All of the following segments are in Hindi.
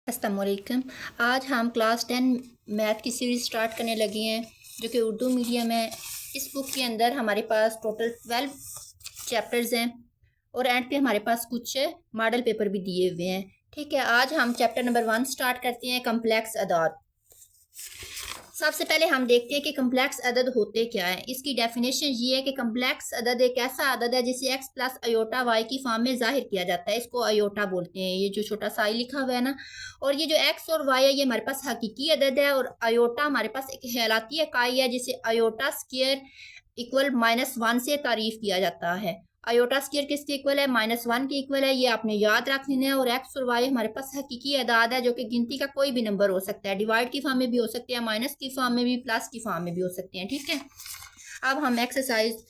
अस्सलाम वालेकुम। आज हम क्लास 10 मैथ की सीरीज़ स्टार्ट करने लगे हैं जो कि उर्दू मीडियम है। इस बुक के अंदर हमारे पास टोटल 12 चैप्टर्स हैं और एंड पे हमारे पास कुछ मॉडल पेपर भी दिए हुए हैं। ठीक है, आज हम चैप्टर नंबर 1 स्टार्ट करते हैं, कम्प्लेक्स अदाद। सबसे पहले हम देखते हैं कि कम्प्लेक्स अदद होते क्या है। इसकी डेफिनेशन ये है कि कम्प्लेक्स अदद एक ऐसा अदद है जिसे x प्लस अयोटा वाई की फॉर्म में जाहिर किया जाता है। इसको अयोटा बोलते हैं, ये जो छोटा सा आई लिखा हुआ है ना। और ये जो x और y है ये हमारे पास हकीकी अदद है और अयोटा हमारे पास एक ख्यालाती इकाई है जिसे अयोटा स्क्वायर इक्वल -1 से तारीफ किया जाता है। अयोटा स्क्वायर किसके इक्वल है? -1 के इक्वल है। ये आपने याद रख लेना है। और एक्स और वाई हमारे पास हकीकी अदाद है जो कि गिनती का कोई भी नंबर हो सकता है। डिवाइड की फॉर्म में भी हो सकते हैं, माइनस की फॉर्म में भी, प्लस की फॉर्म में भी हो सकते हैं। ठीक है, अब हम एक्सरसाइज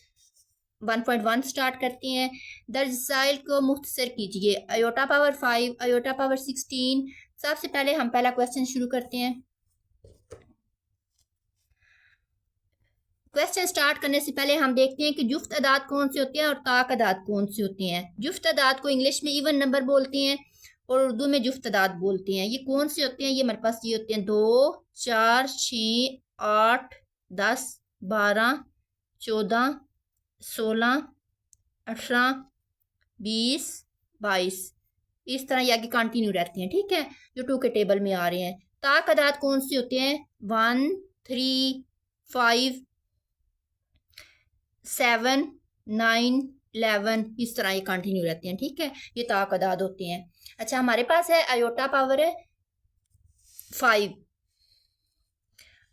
1.1 स्टार्ट करते हैं। दर्ज को मुख्तसर कीजिए। Iota power 5, iota power 16। सबसे पहले हम पहला क्वेश्चन शुरू करते हैं। क्वेश्चन स्टार्ट करने से पहले हम देखते हैं कि जुफ्त अदाद कौन से होते हैं और ताक अदाद कौन से होते हैं। जुफ्त अदाद को इंग्लिश में इवन नंबर बोलते हैं और उर्दू में जुफ्त अदाद बोलते हैं। ये कौन से होते हैं? ये हमारे पास ये होते हैं 2, 4, 6, 8, 10, 12, 14, 16, 18, 20, 22। इस तरह ये आगे कंटिन्यू रहते हैं। ठीक है, जो 2 के टेबल में आ रहे हैं। ताक अदाद कौन से होते हैं? 1, 3, 5, 7, 9, 11। इस तरह ये कंटिन्यू रहते हैं। ठीक है, ये ताक अदाद होते हैं। अच्छा, हमारे पास है अयोटा पावर 5।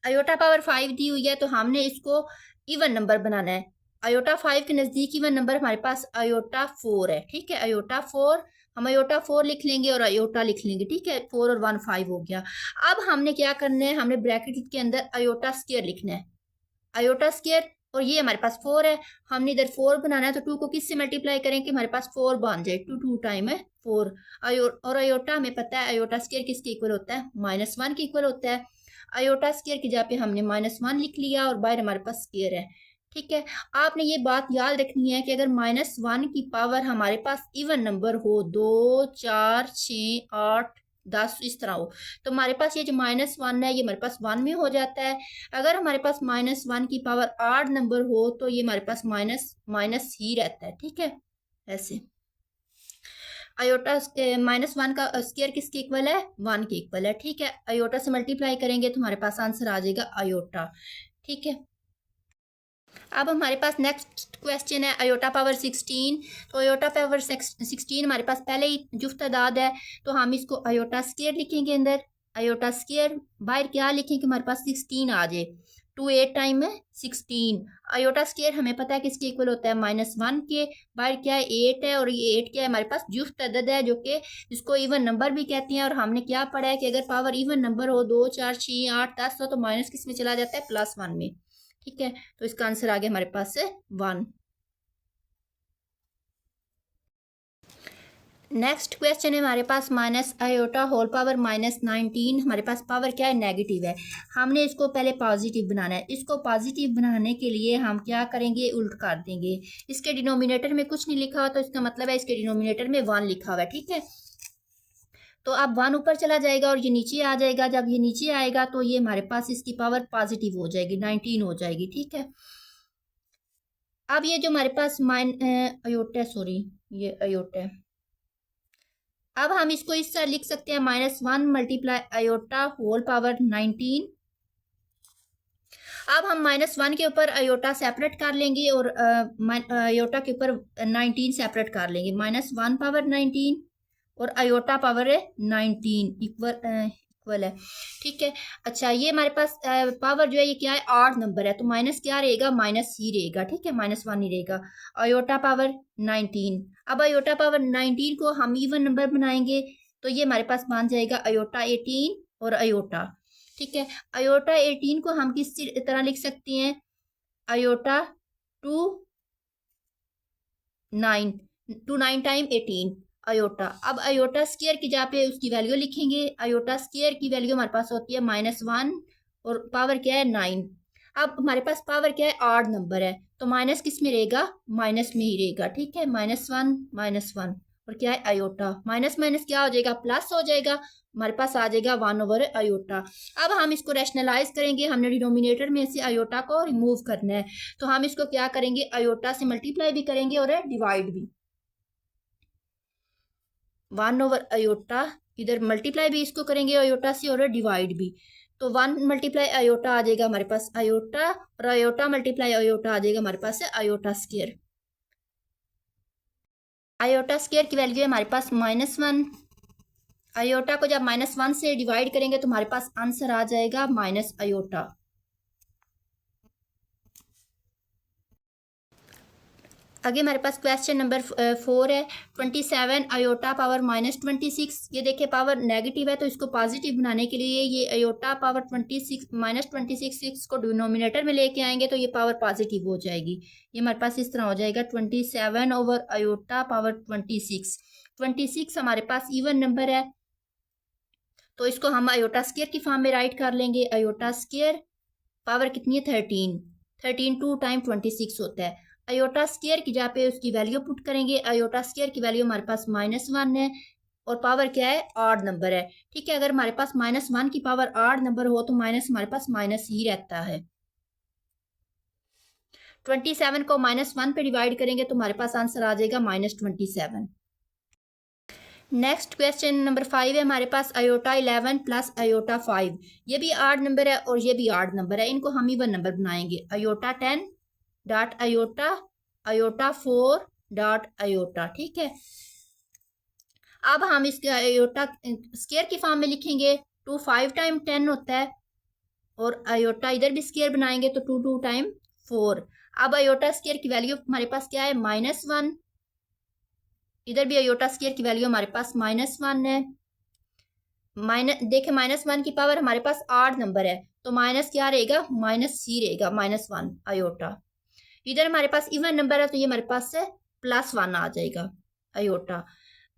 अयोटा पावर 5 दी हुई है तो हमने इसको इवन नंबर बनाना है। अयोटा 5 के नजदीक इवन नंबर हमारे पास अयोटा 4 है। ठीक है, अयोटा 4, हम अयोटा 4 लिख लेंगे और अयोटा लिख लेंगे। ठीक है, 4 और 1 5 हो गया। अब हमने क्या करना है, हमने ब्रैकेट के अंदर अयोटा स्क्वायर लिखना है। अयोटा स्क्वायर, और ये हमारे पास 4 है। हमने इधर 4 बनाना है तो 2 को किससे मल्टीप्लाई करें कि हमारे पास 4 बन जाए। 2 टाइम है 4। और अयोटा हमें पता है अयोटा स्क्वायर किसके इक्वल होता है? -1 के इक्वल होता है। अयोटा स्क्वायर की जगह पे हमने -1 लिख लिया और बाहर हमारे पास स्क्वायर है। ठीक है, आपने ये बात याद रखनी है कि अगर -1 की पावर हमारे पास इवन नंबर हो, 2, 4, 6, 8, 10 इस तरह हो, तो हमारे पास ये जो -1 है ये हमारे पास 1 में हो जाता है। अगर हमारे पास -1 की पावर 8 नंबर हो तो ये हमारे पास माइनस माइनस ही रहता है। ठीक है, ऐसे अयोटा -1 का स्क्वायर किसके इक्वल है? 1 के इक्वल है। ठीक है, अयोटा से मल्टीप्लाई करेंगे तो हमारे पास आंसर आ जाएगा अयोटा। ठीक है, अब हमारे पास नेक्स्ट क्वेश्चन है अयोटा पावर 16। तो अयोटा पावर 16 हमारे पास पहले ही जुफ्त तादाद है तो हम इसको अयोटा स्क्वायर लिखेंगे। अंदर अयोटा स्क्वायर, बाहर क्या लिखेंगे? हमारे पास 16 आ जाए। 2 8 टाइम है 16। अयोटा स्क्वायर हमें पता है किसके इक्वल होता है? -1 के। बाहर क्या है? 8 है और ये 8 क्या है? हमारे पास जुफ्त अदद है जो कि जिसको इवन नंबर भी कहते हैं। और हमने क्या पढ़ा है कि अगर पावर इवन नंबर हो, 2, 4, 6, 8, 10 हो, तो माइनस किस में चला जाता है? +1 में। ठीक है, तो इसका आंसर आ गया हमारे पास से 1। नेक्स्ट क्वेश्चन है हमारे पास माइनस अयोटा होल पावर -19। हमारे पास पावर क्या है? नेगेटिव है। हमने इसको पहले पॉजिटिव बनाना है। इसको पॉजिटिव बनाने के लिए हम क्या करेंगे? उल्ट कर देंगे। इसके डिनोमिनेटर में कुछ नहीं लिखा हुआ तो इसका मतलब है इसके डिनोमिनेटर में 1 लिखा हुआ है। ठीक है, तो अब 1 ऊपर चला जाएगा और ये नीचे आ जाएगा। जब ये नीचे आएगा तो ये हमारे पास इसकी पावर पॉजिटिव हो जाएगी, 19 हो जाएगी। ठीक है, अब ये जो हमारे पास अयोटा, सॉरी ये अयोटा है। अब हम इसको इस तरह लिख सकते हैं -1 मल्टीप्लाई अयोटा होल पावर 19। अब हम -1 के ऊपर अयोटा सेपरेट कर लेंगे और अयोटा के ऊपर 19 सेपरेट कर लेंगे। -1 पावर 19 और अयोटा पावर 19 इक्वल है। ठीक है, अच्छा ये हमारे पास पावर जो है ये क्या है? 8 नंबर है तो माइनस क्या रहेगा? माइनस ही रहेगा। ठीक है, -1 ही रहेगा। Iota power 19। अब अयोटा पावर 19 को हम इवन नंबर बनाएंगे तो ये हमारे पास बन जाएगा अयोटा 18 और अयोटा। ठीक है, अयोटा 18 को हम किस तरह लिख सकते हैं? Iota 2 9 2 9 time 18 iota. अब अयोटा स्क्वायर की जगह पे उसकी वैल्यू लिखेंगे। अयोटा स्क्वायर की वैल्यू हमारे पास होती है -1 और पावर क्या है? 9। अब हमारे पास पावर क्या है? 8 नंबर है तो माइनस किस में रहेगा? माइनस में ही रहेगा। ठीक है, -1 -1 और क्या है आयोटा, माइनस माइनस क्या हो जाएगा, प्लस हो जाएगा, हमारे पास आ जाएगा 1/आयोटा। अब हम इसको रैशनलाइज करेंगे, हमने डिनोमिनेटर में से आयोटा को रिमूव करना है, तो हम इसको क्या करेंगे, आयोटा से मल्टीप्लाई भी करेंगे और डिवाइड भी। 1/आयोटा, इधर मल्टीप्लाई भी इसको करेंगे आयोटा से और डिवाइड भी, तो 1 मल्टीप्लाई आयोटा आ जाएगा हमारे पास आयोटा, और आयोटा मल्टीप्लाई आयोटा आ जाएगा हमारे पास आयोटा स्क्वायर। आयोटा स्क्वायर की वैल्यू है हमारे पास -1। आयोटा को जब -1 से डिवाइड करेंगे तो हमारे पास आंसर आ जाएगा माइनस आयोटा। आगे हमारे पास क्वेश्चन नंबर 4 है, 27 आयोटा पावर -26। ये देखिए पावर नेगेटिव है तो इसको पॉजिटिव बनाने के लिए ये आयोटा पावर 26 -26 को डिनोमिनेटर में लेके आएंगे तो ये पावर पॉजिटिव हो जाएगी। ये हमारे पास इस तरह हो जाएगा 27/आयोटा पावर 26। 26 हमारे पास इवन नंबर है तो इसको हम आयोटा स्क्वायर की फॉर्म में राइट कर लेंगे। आयोटा स्क्वायर पावर कितनी है 13, 13 2 टाइम 26 होता है। आयोटा स्क्वायर की जगह पे उसकी वैल्यू पुट करेंगे, आयोटा स्क्वायर की वैल्यू हमारे पास -1 है और पावर क्या है, ऑड नंबर है। ठीक है, अगर हमारे पास -1 की पावर ऑड नंबर हो तो माइनस हमारे पास माइनस ही रहता है। 27 को -1 पे डिवाइड करेंगे तो हमारे पास आंसर आ जाएगा -27। नेक्स्ट क्वेश्चन नंबर 5 है हमारे पास आयोटा 11 प्लस आयोटा 5। ये भी ऑड नंबर है और ये भी ऑड नंबर है, इनको हम इवन नंबर बनाएंगे। Iota 10 dot iota, iota 4 dot iota. ठीक है, अब हम इसके आयोटा स्क्वायर की फॉर्म में लिखेंगे। 2 5 टाइम 10 होता है और आयोटा इधर भी स्क्वायर बनाएंगे तो 2 2 टाइम 4। अब आयोटा स्क्वायर की वैल्यू हमारे पास क्या है, -1। इधर भी आयोटा स्क्वायर की वैल्यू हमारे पास -1 है। देखे -1 की पावर हमारे पास ऑड नंबर है तो माइनस क्या रहेगा, माइनस ही रहेगा, -1 आयोटा। इधर हमारे पास इवन नंबर है तो ये हमारे पास से +1 आ जाएगा आयोटा।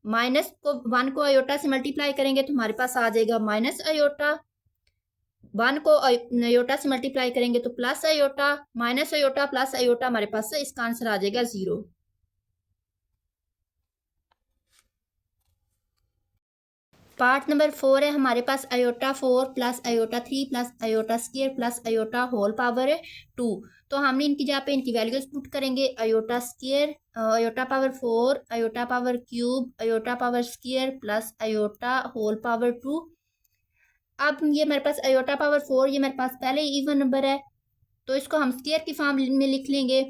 -1 को आयोटा से मल्टीप्लाई करेंगे तो हमारे पास आ जाएगा माइनस आयोटा। 1 को आयोटा से मल्टीप्लाई करेंगे तो plus iota, minus iota plus iota, हमारे पास से इसका आंसर आ जाएगा 0। पार्ट नंबर 4 है हमारे पास iota 4 plus iota 3 plus iota square plus iota whole power 2। तो हमने इनकी जगह पे इनकी वैल्यूज पुट करेंगे। Iota square, iota power 4, iota power cube, iota power square plus iota whole power 2। अब ये हमारे पास आयोटा पावर 4 ये मेरे पास पहले ही इवन नंबर है तो इसको हम स्क्वायर की फॉर्म में लिख लेंगे।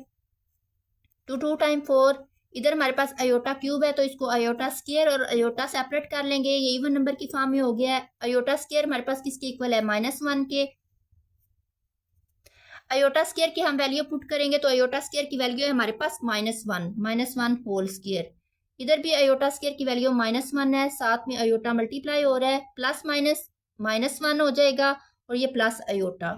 2 टाइम 4, इधर हमारे पास आयोटा क्यूब है तो इसको आयोटा स्क्वायर और आयोटा सेपरेट कर लेंगे, ये इवन नंबर की फॉर्म में हो गया है। आयोटा स्क्वायर हमारे पास किसके इक्वल है, -1 के। आयोटा स्क्वायर की हम वैल्यू पुट करेंगे तो आयोटा स्क्वायर की वैल्यू है हमारे पास -1 होल स्क्वायर। इधर भी आयोटा स्क्वायर की वैल्यू -1 है, साथ में आयोटा मल्टीप्लाई हो रहा है, प्लस माइनस -1 हो जाएगा और ये प्लस आयोटा।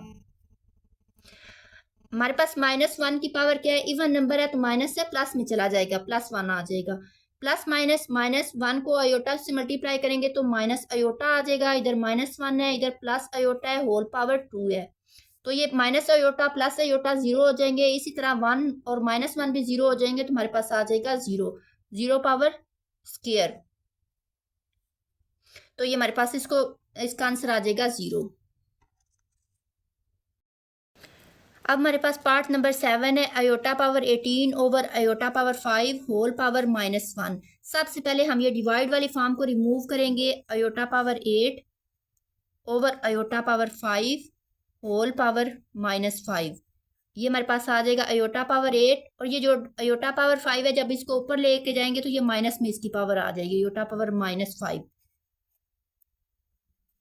हमारे पास -1 की पावर क्या है, इवन नंबर है तो माइनस से प्लस में चला जाएगा, +1 आ जाएगा। प्लस माइनस -1 को आयोटा से मल्टीप्लाई करेंगे तो माइनस आयोटा आ जाएगा। इधर -1 है, इधर प्लस आयोटा है, होल पावर 2 है तो ये माइनस आयोटा प्लस आयोटा 0 हो जाएंगे। इसी तरह 1 और -1 भी 0 हो जाएंगे तो हमारे पास आ जाएगा 0, 0 पावर स्क्वायर। तो ये हमारे पास इसका आंसर आ जाएगा 0। अब हमारे पास पार्ट नंबर 7 है iota power 18 over iota power 5 whole power -1। सबसे पहले हम ये डिवाइड वाली फॉर्म को रिमूव करेंगे। Iota power 8 over iota power 5 whole power -5, ये हमारे पास आ जाएगा आयोटा पावर 8 और ये जो आयोटा पावर 5 है जब इसको ऊपर लेके जाएंगे तो ये माइनस में इसकी पावर आ जाएगी, आयोटा पावर -5।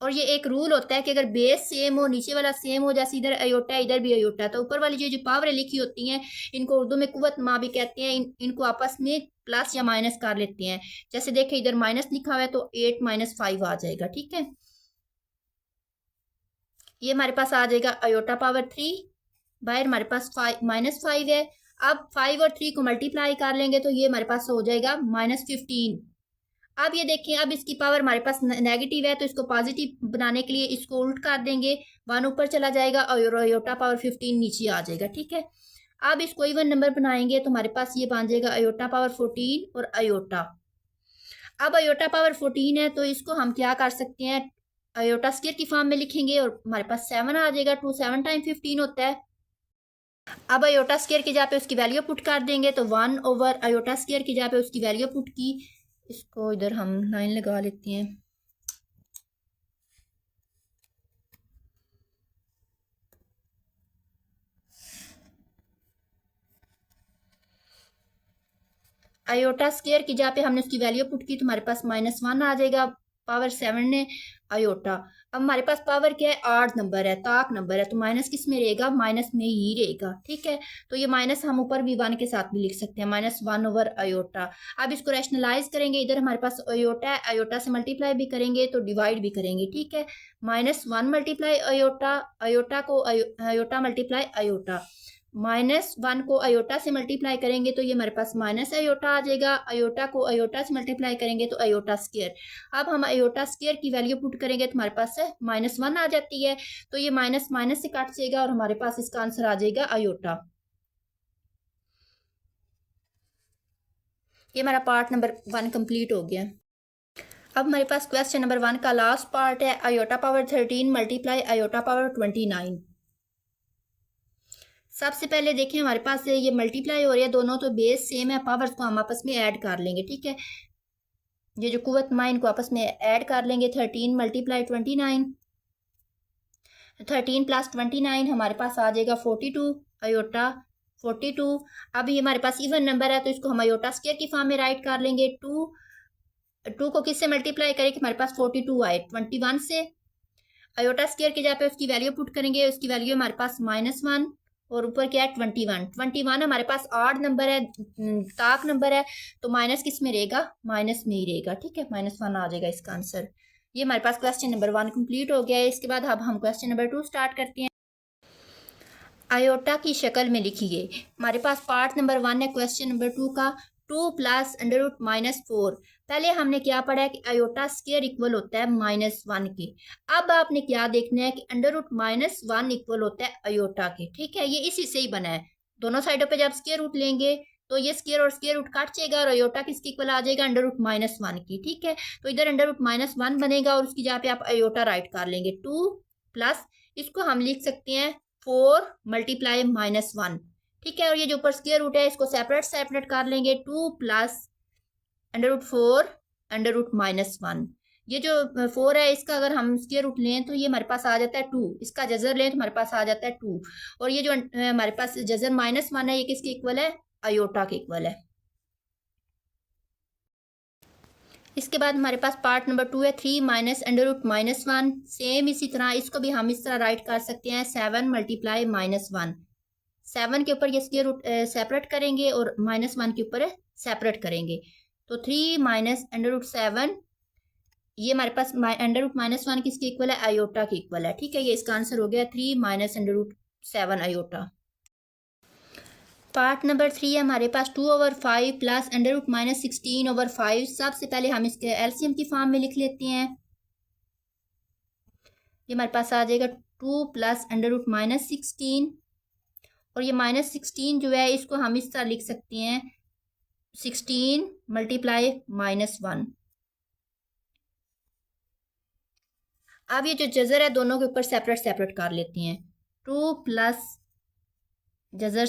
और ये एक रूल होता है कि अगर बेस सेम हो, नीचे वाला सेम हो, जैसे इधर अयोटा है इधर भी अयोटा है, तो ऊपर वाली जो पावरें लिखी होती हैं इनको उर्दू में कुव्वत माँ भी कहते हैं। इनको आपस में प्लस या माइनस कर लेते हैं। जैसे देखें इधर माइनस लिखा हुआ है तो 8 - 5 आ जाएगा। ठीक है, ये हमारे पास आ जाएगा अयोटा पावर 3, बाहर हमारे पास -5 है। अब 5 और 3 को मल्टीप्लाई कर लेंगे तो ये हमारे पास हो जाएगा -15। अब ये देखें, अब इसकी पावर हमारे पास नेगेटिव है तो इसको पॉजिटिव बनाने के लिए इसको उल्ट कर देंगे, 1 ऊपर चला जाएगा और अयोटा पावर 15 नीचे आ जाएगा। ठीक है, अब इसको इवन नंबर बनाएंगे तो हमारे पास ये बन जाएगा अयोटा पावर 14 और अयोटा। अब अयोटा पावर 14 है तो इसको हम क्या कर सकते हैं, अयोटा स्क्वायर की फॉर्म में लिखेंगे और हमारे पास 7 आ जाएगा। 2 7 टाइम 15 होता है। अब अयोटा स्क्वायर की जगह पे उसकी वैल्यू पुट कर देंगे तो 1 ओवर अयोटा स्क्वायर की जगह पे उसकी वैल्यू पुट की। इसको इधर हम लाइन लगा लेते हैं। अयोटा स्क्वायर की जगह पे हमने उसकी वैल्यू पुट की तो हमारे पास -1 आ जाएगा। पावर 7 ने अयोटा। अब हमारे पास पावर क्या है, आड नंबर है, ताक नंबर है, तो माइनस किस में रहेगा, माइनस में ही रहेगा। ठीक है, तो ये माइनस हम ऊपर भी 1 के साथ भी लिख सकते हैं, -1 ओवर अयोटा। अब इसको रैशनलाइज करेंगे, इधर हमारे पास अयोटा है, अयोटा से मल्टीप्लाई भी करेंगे तो डिवाइड भी करेंगे। ठीक है, -1 मल्टीप्लाई अयोटा, अयोटा को अयोटा मल्टीप्लाई अयोटा, -1 को अयोटा से मल्टीप्लाई करेंगे तो ये हमारे पास माइनस अयोटा आ जाएगा। अयोटा को अयोटा से मल्टीप्लाई करेंगे तो अयोटा स्क्वायर। अब हम अयोटा स्क्वायर की वैल्यू पुट करेंगे तो हमारे पास -1 आ जाती है। तो ये माइनस माइनस से काट जाएगा और हमारे पास इसका आंसर आ जाएगा अयोटा। ये हमारा पार्ट नंबर 1 कंप्लीट हो गया। अब हमारे पास क्वेश्चन नंबर 1 का लास्ट पार्ट है, iota power 13 multiply iota power 29। सबसे पहले देखें हमारे पास ये मल्टीप्लाई हो रही है दोनों, तो बेस सेम है, पावर्स को हम आपस में ऐड कर लेंगे। ठीक है, ये जो कुव्वत माइन को आपस में ऐड कर लेंगे। 13 मल्टीप्लाई 29, 13 प्लस 29 हमारे पास आ जाएगा 42 अयोटा 42। अब ये हमारे पास इवन नंबर है तो इसको हम अयोटा स्क्वायर की फॉर्म में राइट कर लेंगे। 2 को किससे मल्टीप्लाई करें कि हमारे पास 42 आए, 21 से। अयोटा स्क्वायर की जगह पे उसकी वैल्यू पुट करेंगे, उसकी वैल्यू हमारे पास -1 और ऊपर क्या है 21 हमारे पास आड नंबर है, ताक नंबर है, तो माइनस किस में रहेगा, माइनस में ही रहेगा। ठीक है, -1 आ जाएगा इसका आंसर। ये हमारे पास क्वेश्चन नंबर 1 कंप्लीट हो गया है। इसके बाद अब हम क्वेश्चन नंबर 2 स्टार्ट करते हैं। अयोटा की शक्ल में लिखिए। हमारे पास पार्ट नंबर 1 है क्वेश्चन नंबर 2 का, 2 प्लस √-4। पहले हमने क्या पढ़ा है कि अयोटा स्क्वायर इक्वल होता है -1 के। अब आपने क्या देखना है कि √-1 इक्वल होता है अयोटा के। ठीक है, ये इसी से ही बना है। दोनों साइडों पे जब स्क्वायर रूट लेंगे तो ये स्क्वायर और स्क्वायर रूट काट जाएगा और अयोटा किसके इक्वल आ जाएगा, √-1 की। ठीक है, तो इधर √-1 बनेगा और उसकी जगह पे आप अयोटा राइट कर लेंगे। 2 प्लस, इसको हम लिख सकते हैं 4 मल्टीप्लाई -1। ठीक है, और ये जो ऊपर स्क्वायर रूट है इसको सेपरेट सेपरेट कर लेंगे। 2 प्लस √4 √-1। ये जो 4 है इसका अगर हम स्क्वायर रूट लें तो ये हमारे पास आ जाता है 2। इसका जजर लें तो हमारे पास आ जाता है 2। और ये जो हमारे पास जजर -1 है ये किसके इक्वल है, अयोटा के इक्वल है। इसके बाद हमारे पास पार्ट नंबर 2 है, 3 माइनस √-1। सेम इसी तरह इसको भी हम इस तरह राइट कर सकते हैं, 7 मल्टीप्लाई -1। 7 के ऊपर ये स्क्वायर रूट सेपरेट करेंगे और -1 के ऊपर सेपरेट करेंगे। तो 3 माइनस √7, ये हमारे पास √-1 किसके इक्वल है, अयोटा के इक्वल है। ठीक है, ये इसका आंसर हो गया 3 माइनस √7 अयोटा। पार्ट नंबर 3 है हमारे पास, 2/5 प्लस √-16/5। सबसे पहले हम इसके एलसीएम की फॉर्म में लिख लेते हैं। ये हमारे पास आ जाएगा 2 प्लस √-16 और ये -16 जो है इसको हम इस तरह लिख सकते हैं, 16 मल्टीप्लाई -1। अब ये जो जजर है दोनों के ऊपर सेपरेट सेपरेट कर लेते हैं। 2 प्लस जजर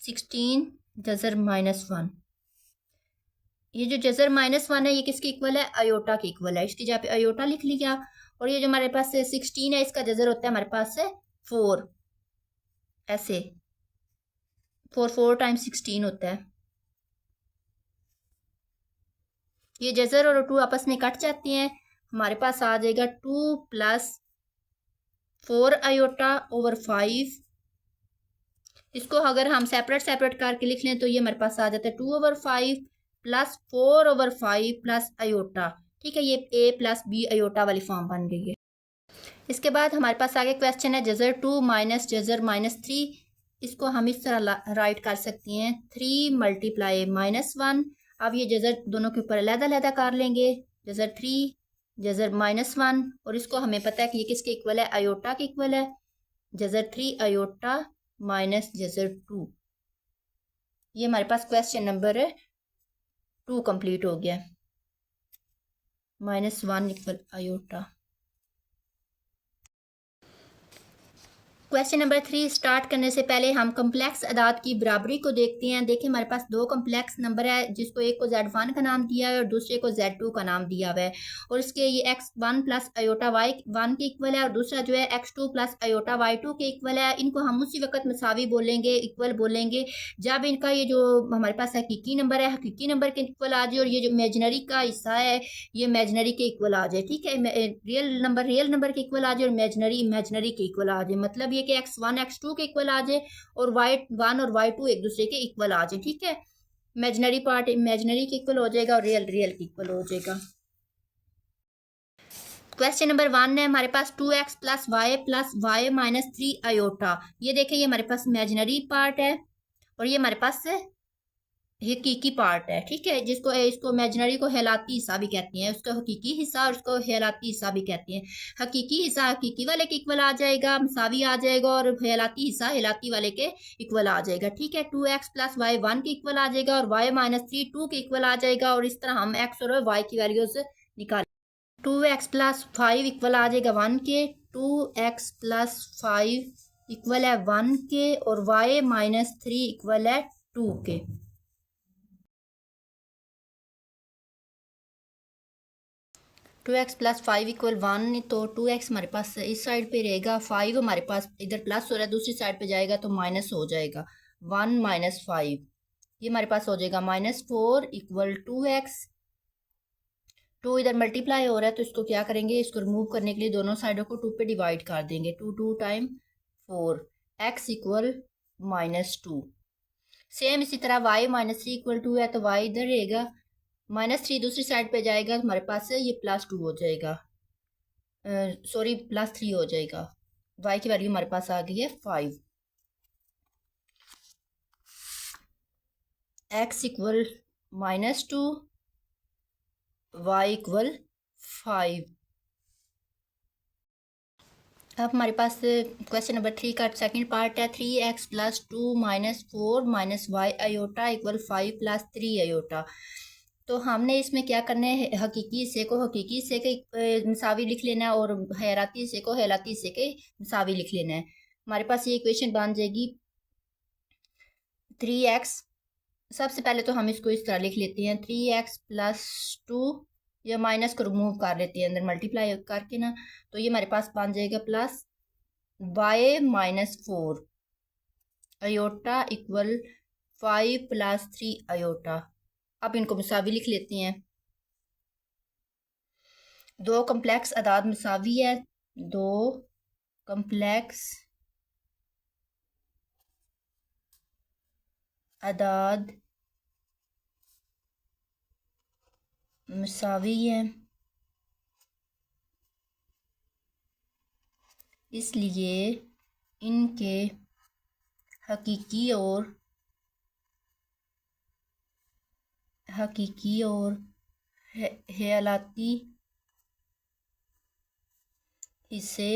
16 जजर -1। ये जो जजर -1 है ये किसके इक्वल है, अयोटा के इक्वल है। इसकी जगह पे अयोटा लिख लिया। और ये जो हमारे पास 16 है इसका जजर होता है हमारे पास 4, ऐसे 4 टाइम्स 16 होता है। ये जजर और 2 आपस में कट जाते हैं, हमारे पास आ जाएगा 2 प्लस 4 अयोटा ओवर 5। इसको अगर हम सेपरेट सेपरेट करके लिख लें तो ये हमारे पास आ जाता है 2/5 प्लस 4/5 प्लस अयोटा। ठीक है, ये a प्लस b अयोटा वाली फॉर्म बन गई है। इसके बाद हमारे पास आगे क्वेश्चन है, जजर 2 माइनस जजर -3। इसको हम इस तरह राइट कर सकते हैं, 3 मल्टीप्लाई -1। अब ये जजर दोनों के ऊपर अलग-अलग कर लेंगे, जजर 3 जजर -1। और इसको हमें पता है कि ये किसके इक्वल है, अयोटा के इक्वल है। जजर 3 अयोटा माइनस जजर 2। ये हमारे पास क्वेश्चन नंबर 2 कंप्लीट हो गया। -1 equal iota. Question number 3 start करने से पहले हम कम्प्लेक्स अदाद की बराबरी को देखते हैं। देखिए हमारे पास दो कम्प्लेक्स नंबर है, जिसको एक को Z1 का नाम दिया है और दूसरे को Z2 का नाम दिया हुआ है, और इसके ये x1 प्लस आयोटा y1 के इक्वल है और दूसरा जो है x2 प्लस आयोटा y2 के इक्वल है। इनको हम उसी वक्त मसावी बोलेंगे, इक्वल बोलेंगे, जब इनका ये जो हमारे पास हकीकी नंबर है हकीकी नंबर के इक्वल आ जाए और ये जो इमेजनरी का हिस्सा है ये इमेजनरी के इक्वल आ जाए। ठीक है, रियल नंबर के इक्वल आ जाए और इमेजनरी के इक्वल आ जाए। मतलब ये कि x1 x2 के इक्वल आ जाए और y1 और y2 एक दूसरे के इक्वल आ जाए। ठीक है, इमेजनरी पार्ट इमेजनरी के इक्वल हो जाएगा और रियल के इक्वल हो जाएगा। क्वेश्चन नंबर 1 है हमारे पास 2x plus y minus 3 iota. ये देखें, ये हमारे पास इमेजनरी पार्ट है और ये हमारे पास हकीकी पार्ट है। ठीक है, जिसको इसको इमेजिनरी को हेलाती हिस्सा भी कहते हैं, उसको हकीकी हिस्सा और उसको हेलाती हिस्सा भी कहते हैं। हकीकी हिस्सा हकीकी वाले के इक्वल आ जाएगा, मसावी आ जाएगा, और हेलाती हिस्सा हेलाती वाले के इक्वल आ जाएगा। ठीक है, 2x प्लस वाई 1 के इक्वल आ जाएगा और y माइनस 3 2 के इक्वल आ जाएगा, और इस तरह हम x और y की वैल्यूज निकाल। 2x प्लस 5 इक्वल आ जाएगा 1 के, 2x प्लस 5 इक्वल है 1 के, और y माइनस 3 इक्वल है 2 के। 2x प्लस 5 इक्वल 1, तो 2x हमारे पास इस साइड पे रहेगा, 5 हमारे पास इधर प्लस हो रहा है दूसरी साइड पे जाएगा तो माइनस हो जाएगा। 1 माइनस 5 ये हमारे पास हो जाएगा -4 इक्वल 2x। 2 इधर मल्टीप्लाई हो रहा है तो इसको क्या करेंगे, इसको रिमूव करने के लिए दोनों साइडों को 2 पे डिवाइड कर देंगे। 2 टाइम 4 x इक्वल -2। सेम इसी तरह y माइनस 3 इक्वल 2 है तो y इधर रहेगा, -3 दूसरी साइड पे जाएगा हमारे पास ये +2 हो जाएगा, सॉरी +3 हो जाएगा। y की वैल्यू हमारे पास आ गई है 5। x equal -2 y equal 5। अब हमारे पास क्वेश्चन नंबर 3 का सेकंड पार्ट है, 3x plus 2 minus 4 minus Y iota equal 5 plus 3 iota. तो हमने इसमें क्या करना है, हकीकी हिस्से को हकीकी हिस्से के मसावी लिख लेना है और हैराती हिस्से को हैराती हिस्से के मसावी लिख लेना है। हमारे पास ये इक्वेशन बन जाएगी 3x। सबसे पहले तो हम इसको इस तरह लिख लेते हैं, 3x प्लस 2, या माइनस को रिमूव कर लेते हैं अंदर मल्टीप्लाई करके ना, तो ये हमारे पास बन जाएगा plus y minus 4 iota equal 5 plus 3 iota. अब इनको मसावी लिख लेते हैं। दो कम्प्लेक्स अदाद मसावी है, दो कम्प्लेक्स अदाद मसावी है, इसलिए इनके हकीकी और हेलाती हिस्से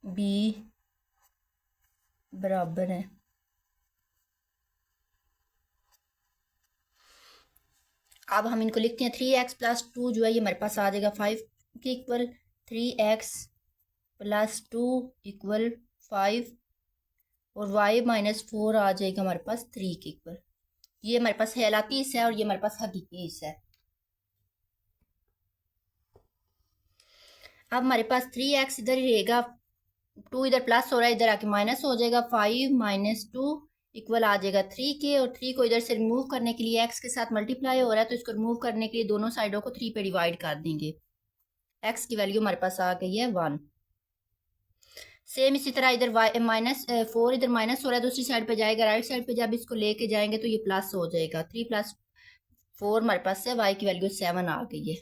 भी बराबर हैं। अब हम इनको लिखते हैं, 3x प्लस 2 जो है ये हमारे पास आ जाएगा 5 के इक्वल, 3x प्लस 2 इक्वल 5, और y माइनस 4 आ जाएगा हमारे पास 3 के इक्वल। ये हमारे पास हेलाती हिस्सा है और ये हमारे पास हकीकी हिस्सा है। अब हमारे पास 3x इधर ही रहेगा, 2 इधर प्लस हो रहा है इधर आके माइनस हो जाएगा, 5 माइनस 2 इक्वल आ जाएगा 3 के, और 3 को इधर से रिमूव करने के लिए x के साथ मल्टीप्लाई हो रहा है तो इसको रिमूव करने के लिए दोनों साइडों को 3 पे डिवाइड कर देंगे। x की वैल्यू हमारे पास आ गई है 1। सेम इसी तरह इधर y माइनस 4 इधर माइनस हो रहा है दूसरी साइड पे जाएगा, राइट साइड पे जब इसको लेके जाएंगे तो ये प्लस हो जाएगा। 3 प्लस 4 हमारे पास है, y की वैल्यू 7 आ गई है।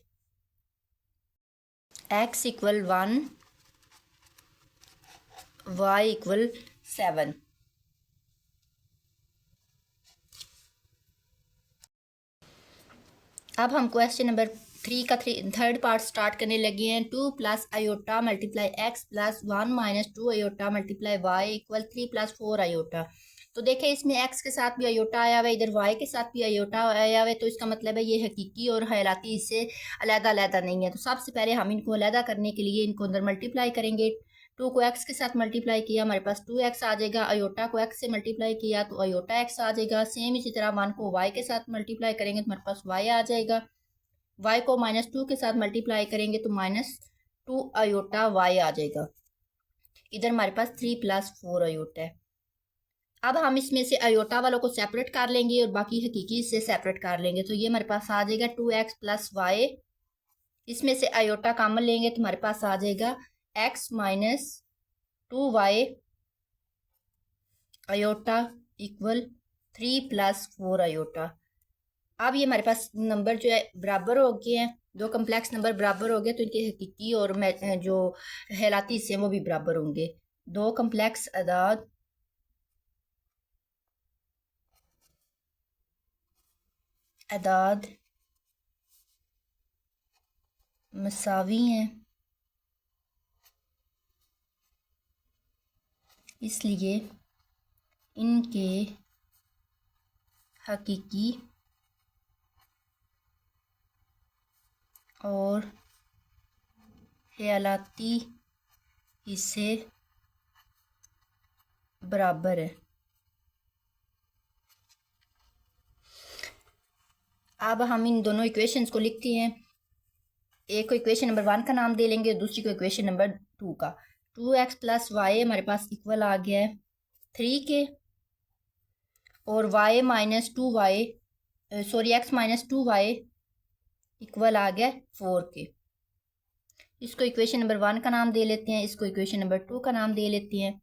x equal 1 y equal 7। अब हम क्वेश्चन नंबर 3 का थर्ड पार्ट स्टार्ट करने लगे हैं। 2 plus iota multiply x plus 1 minus 2 iota multiply y equal 3 plus 4 iota. तो देखें इसमें एक्स के साथ भी अयोटा आया हुआ है, इधर वाई के साथ भी अयोटा आया हुआ है, तो इसका मतलब है ये हकीकी और ख्यालाती इससे अलहदा अलहदा नहीं है। तो सबसे पहले हम इनको अलहदा करने के लिए इनको अंदर मल्टीप्लाई करेंगे। 2 को एक्स के साथ मल्टीप्लाई किया, हमारे पास 2x आ जाएगा। अयोटा को एक्स से मल्टीप्लाई किया तो अयोटा एक्स आ जाएगा। सेम इसी तरह 1 को वाई के साथ मल्टीप्लाई करेंगे तो हमारे पास वाई आ जाएगा। वाई को -2 के साथ मल्टीप्लाई करेंगे तो -2 अयोटा वाई आ जाएगा। इधर हमारे पास 3 + 4 अयोटा है। अब हम इसमें से अयोटा वालों को सेपरेट कर लेंगे और बाकी हकीकी से सेपरेट कर लेंगे। तो ये हमारे पास आ जाएगा 2x + y। इसमें से अयोटा कॉमन लेंगे तो हमारे पास आ जाएगा x - 2y aorta equal 3 + 4 aorta. अब ये हमारे पास नंबर जो है बराबर हो गए हैं, दो कम्प्लेक्स नंबर बराबर हो गए, तो इनके हकीकी और जो हेलाती हिस्से हैं वो भी बराबर होंगे। दो कम्प्लेक्स अदाद मसावी हैं, इसलिए इनके हकीकी और ख्यालाती हिस्से बराबर है। अब हम इन दोनों इक्वेशंस को लिखते हैं। एक को इक्वेशन नंबर 1 का नाम दे लेंगे, दूसरी को इक्वेशन नंबर 2 का। 2x + y हमारे पास इक्वल आ गया है 3 के, और y - 2y sorry x - 2y equal आ गया 4 के। इसको इक्वेशन नंबर 1 का नाम दे लेते हैं, इसको इक्वेशन नंबर 2 का नाम दे लेते हैं।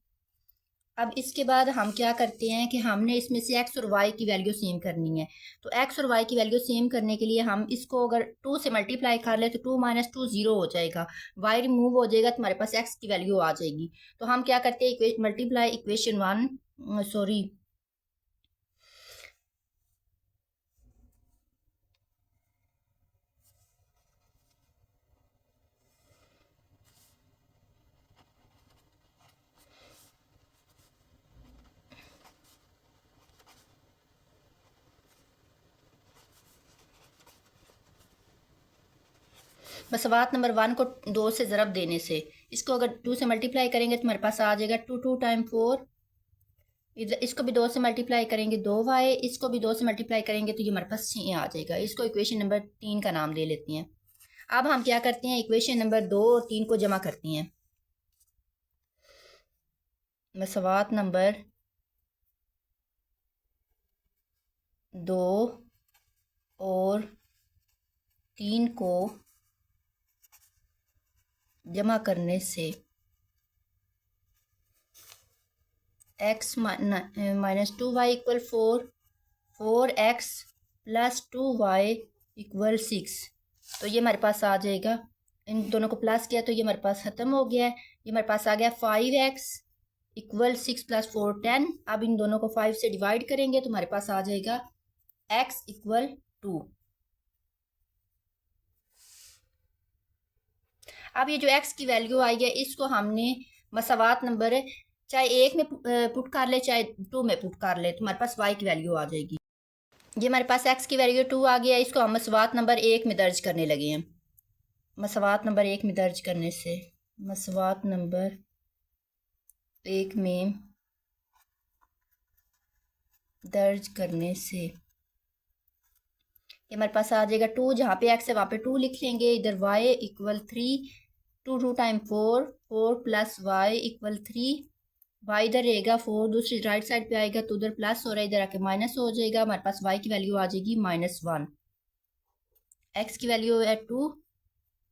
अब इसके बाद हम क्या करते हैं कि हमने इसमें से x और y की वैल्यू सेम करनी है। तो x और y की वैल्यू सेम करने के लिए हम इसको अगर 2 से मल्टीप्लाई कर ले तो 2 - 2 0 हो जाएगा, y रिमूव हो जाएगा, तो हमारे पास x की वैल्यू आ जाएगी। तो हम क्या करते हैं मल्टीप्लाई इक्वेशन 1 सॉरी मसवात नंबर 1 को 2 से ज़रब देने से, इसको अगर 2 से मल्टीप्लाई करेंगे तो हमारे पास आ जाएगा 2 2 × 4। इधर इसको भी 2 से मल्टीप्लाई करेंगे 2y, इसको भी 2 से मल्टीप्लाई करेंगे तो ये हमारे पास 6 आ जाएगा। इसको इक्वेशन नंबर 3 का नाम दे लेते हैं। अब हम क्या करते हैं, इक्वेशन नंबर 2 और 3 को जमा करते हैं। मसवात नंबर 2 और 3 को जमा करने से x - 2y = 4, 4x + 2y = 6। तो ये हमारे पास आ जाएगा, इन दोनों को प्लस किया तो ये हमारे पास ख़त्म हो गया है। ये हमारे पास आ गया 5x = 6 + 4 10। अब इन दोनों को 5 से डिवाइड करेंगे तो हमारे पास आ जाएगा x = 2। अब ये जो x की वैल्यू आई है इसको हमने मसवात नंबर चाहे 1 में पुट कर ले चाहे 2 में पुट कर ले, तो हमारे पास y की वैल्यू आ जाएगी। ये हमारे पास x की वैल्यू 2 आ गया, इसको हम मसवात नंबर 1 में दर्ज करने लगे हैं। मसवात नंबर 1 में दर्ज करने से, मसवात नंबर 1 में दर्ज करने से ये हमारे पास आ जाएगा 2, जहाँ पे x है वहाँ पे 2 लिख लेंगे। इधर y = 3, 2 2 × 4, 4 + y = 3। y इधर रहेगा 4, दूसरी राइट साइड पे आएगा तो उधर प्लस हो रहा है, इधर आके माइनस हो जाएगा। हमारे पास y की वैल्यू आ जाएगी -1, x की वैल्यू है 2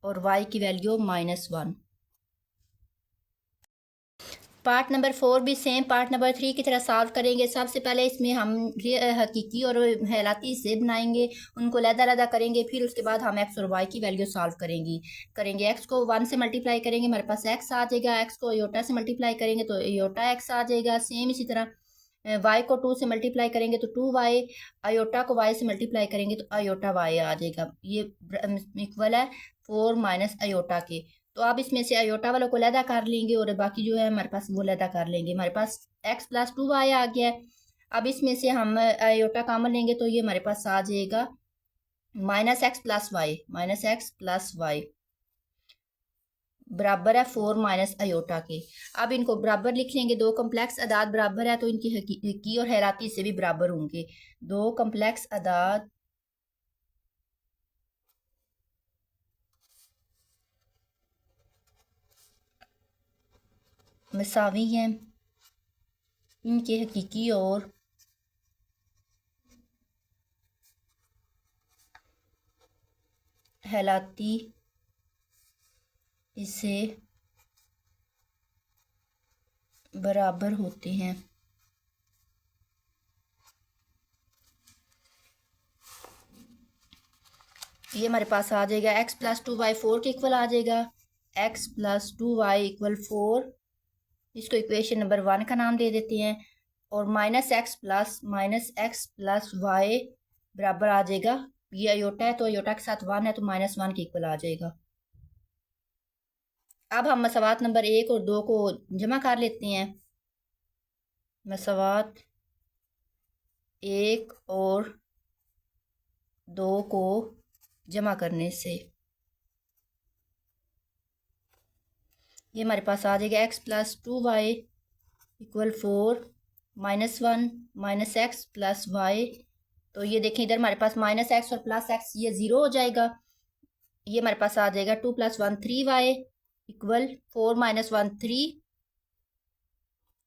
और y की वैल्यू -1। पार्ट नंबर 4 भी सेम पार्ट नंबर 3 की तरह सॉल्व करेंगे। सबसे पहले इसमें हम हकीकी और हेलाती हिस्से बनाएंगे, उनको लहदा करेंगे, फिर उसके बाद हम x और y की वैल्यू सॉल्व करेंगे। x को 1 से मल्टीप्लाई करेंगे, हमारे पास x आ जाएगा। x को अयोटा से मल्टीप्लाई करेंगे तो अयोटा x आ जाएगा। सेम इसी तरह y को 2 से मल्टीप्लाई करेंगे तो 2y, अयोटा को y से मल्टीप्लाई करेंगे तो अयोटा y आ जाएगा। ये इक्वल है 4 - अयोटा के। तो अब इसमें से अयोटा वालों को लहदा कर लेंगे और बाकी जो है हमारे पास वो लहदा कर लेंगे। हमारे पास x + 2y आ गया है। अब इसमें से हम आयोटा कॉमन लेंगे तो ये हमारे पास आ जाएगा minus X plus Y, minus X plus Y बराबर है 4 माइनस आयोटा के। अब इनको बराबर लिख लेंगे, दो कम्प्लेक्स अदाद बराबर है तो इनकी हकीकी और हैराती से भी बराबर होंगे। दो कम्प्लेक्स अदाद मसावी हैं, इनके हकीकी और हैलाती इससे बराबर होते हैं। ये हमारे पास आ जाएगा x प्लस 2y 4 के इक्वल आ जाएगा, x प्लस 2y इक्वल 4, इसको इक्वेशन नंबर 1 का नाम दे देते हैं। और माइनस एक्स प्लस वाई बराबर आ जाएगा, ये अयोटा है तो अयोटा के साथ 1 है तो -1 के इक्वल आ जाएगा। अब हम मसवात नंबर 1 और 2 को जमा कर लेते हैं। मसवात 1 और 2 को जमा करने से ये हमारे पास आ जाएगा x plus 2y equal 4 -1 minus X plus Y. तो ये देखें इधर हमारे पास माइनस एक्स और प्लस एक्स ये ज़ीरो हो जाएगा। ये हमारे पास आ जाएगा 2 + 1 3y इक्वल 4 - 1 3।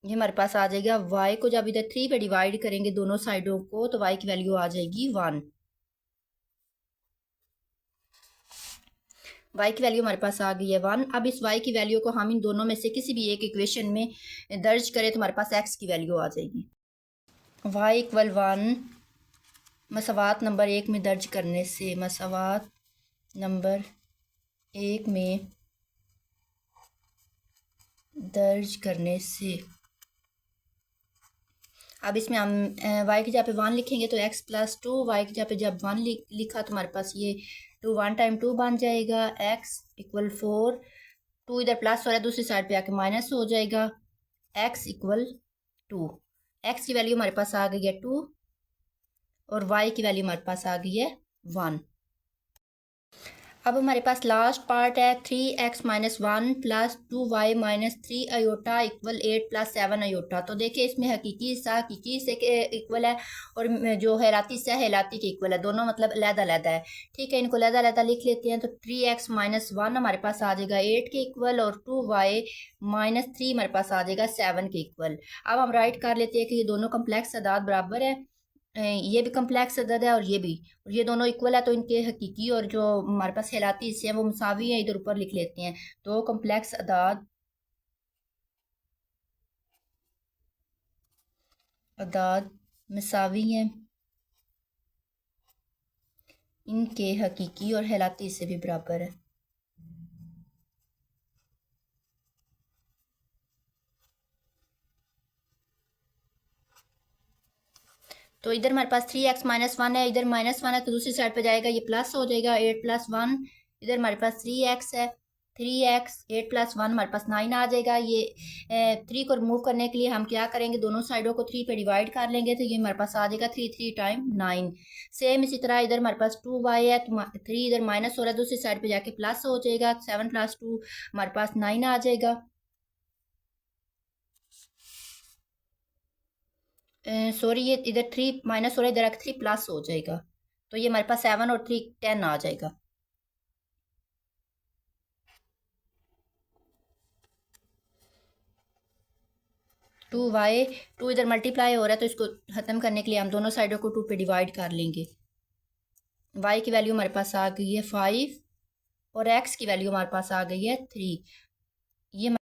ये हमारे पास आ जाएगा y को जब इधर 3 पे डिवाइड करेंगे दोनों साइडों को तो y की वैल्यू आ जाएगी 1। y की वैल्यू हमारे पास आ गई है 1। अब इस y की वैल्यू को हम इन दोनों में से किसी भी एक इक्वेशन में दर्ज करें तो हमारे पास x की वैल्यू आ जाएगी। y इक्वल 1 मसवात नंबर 1 में दर्ज करने से, मसवात नंबर 1 में दर्ज करने से अब इसमें हम y की जगह पे 1 लिखेंगे तो x प्लस 2, y की जगह पे जब 1 लिखा तो हमारे पास ये 2 1 टाइम 2 बन जाएगा, x इक्वल 4, 2 इधर प्लस हो रहा है दूसरी साइड पे आके माइनस हो जाएगा, x इक्वल 2। x की वैल्यू हमारे पास आ गई है 2 और y की वैल्यू हमारे पास आ गई है 1। अब हमारे पास लास्ट पार्ट है 3x - 1 plus 2y - 3 aorta equal 8 + 7 aorta. तो देखिए इसमें हकीकी से इक्वल है और जो हैराती हिस्सा है हैलाती के इक्वल है, दोनों मतलब अलग-अलग है। ठीक है, इनको अलग-अलग लिख लेते हैं। तो 3x - 1 हमारे पास आ जाएगा 8 के इक्वल और 2y - 3 हमारे पास आ जाएगा 7 के इक्वल। अब हम राइट कर लेते हैं कि ये दोनों कम्प्लेक्स अदाद बराबर है, ये भी कम्प्लेक्स अदद है और ये दोनों इक्वल है तो इनके हकीकी और जो हमारे पास हैलाती हिस्से हैं वो मुसावी है। इधर ऊपर लिख लेते हैं, दो कम्प्लेक्स अदाद मुसावी हैं, इनके हकीकी और हैलाती हिस्से भी बराबर है। तो इधर हमारे पास 3x - 1 है, इधर -1 है तो दूसरी साइड पे जाएगा, ये प्लस हो जाएगा 8 + 1। इधर हमारे पास 3x है, 3x 8 + 1 हमारे पास 9 आ जाएगा। ये 3 को रिमूव करने के लिए हम क्या करेंगे, दोनों साइडों को 3 पे डिवाइड कर लेंगे तो ये हमारे पास आ जाएगा 3 3 टाइम 9। सेम इसी तरह इधर हमारे पास 2y है तो 3 इधर माइनस हो रहा है, दूसरी साइड पे जाके प्लस हो जाएगा, 7 + 2 हमारे पास 9 आ जाएगा। सॉरी ये इधर 3 माइनस हो रहा है, इधर आके 3 प्लस हो जाएगा तो ये हमारे पास 7 और 3 10 आ जाएगा। टू इधर मल्टीप्लाई हो रहा है तो इसको ख़त्म करने के लिए हम दोनों साइडों को 2 पे डिवाइड कर लेंगे। y की वैल्यू हमारे पास आ गई है 5 और x की वैल्यू हमारे पास आ गई है 3। ये